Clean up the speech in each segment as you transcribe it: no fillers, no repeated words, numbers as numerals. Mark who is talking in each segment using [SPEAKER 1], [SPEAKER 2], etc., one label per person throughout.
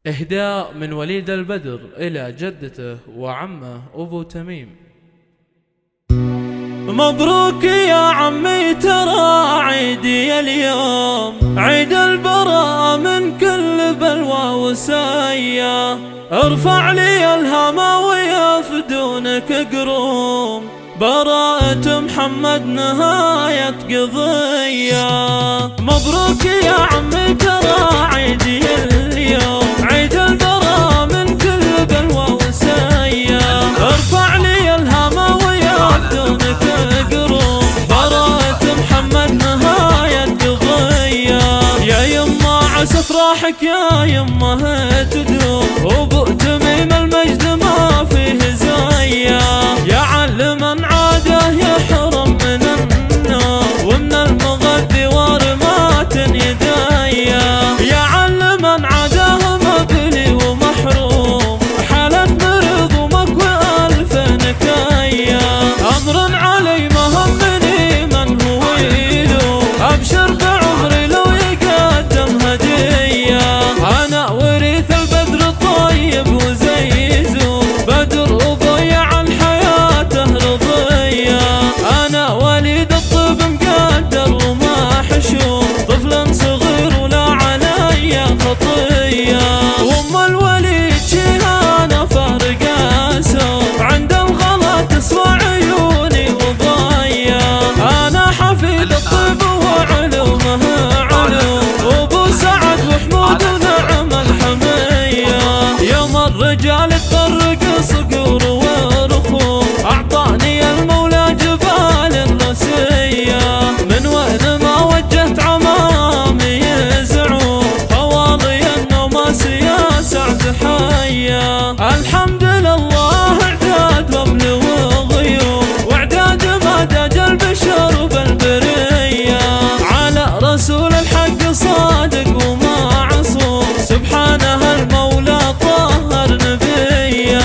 [SPEAKER 1] إهداء من وليد البدر إلى جدته وعمه أبو تميم.
[SPEAKER 2] مبروك يا عمي ترى عيدي اليوم، عيد البراء من كل بلوى وسيا. ارفع لي الهما ويفدونك قروم، براءة محمد نهاية قضية. مبروك يا عمي ترى عيدي اليوم، عيد البراء من كل بلوى وسيا. ارفع لي الهما ويفدونك قروم، براءة محمد نهاية قضية. يا يما عسى افراحك يا يما تدوم، وابو تميم المجد ما فيه زيه. يا علما عاده يحرم من النوم، ومن المغذي ورمات يديه. يا علما عاده مبلي ومحروم، حالة مرض ومكوى ألف نكاية. أمر علي مهمني من هو يلوم، أبشر بعمري لو يقدم هدية. أنا وريث البدر الطيب وزيزو، بدر وضيع الحياة رضية. أنا وليد الطب مقدر وما حشوم، طفل صغير ولا علي خطية. وام الوليد شيهانة فارق اسهم، عند الغلا تسوى عيوني وضية. أنا حفيد الطب وعلومه علوم، وابو سعد وحمود ونعم الحمية. يوم الرجال تفرق صقور ورخوم، أعطاني المولى جبال الرسية. من وين ما وجهت عمامي يزعوم، فواضي النوم سياسة تحية. الحمد لله اعداد وابن وغيوم، واعداد ما داج البشر بالبرية. على رسول الحق صادق وما عصوم، سبحانه المولى طهر نبيه.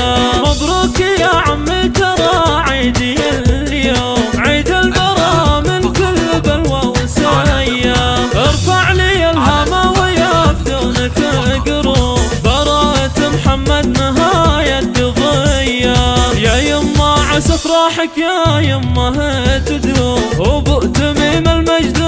[SPEAKER 2] مبروك يا عمي ترى عيدي اليوم، عيد البراء من كل بلوى وسيا. ارفع لي الهما ويفدونك قروم، براءة محمد نهاية قضية. يا يما عسى افراحك يا يما تدوم، وابو تميم المجد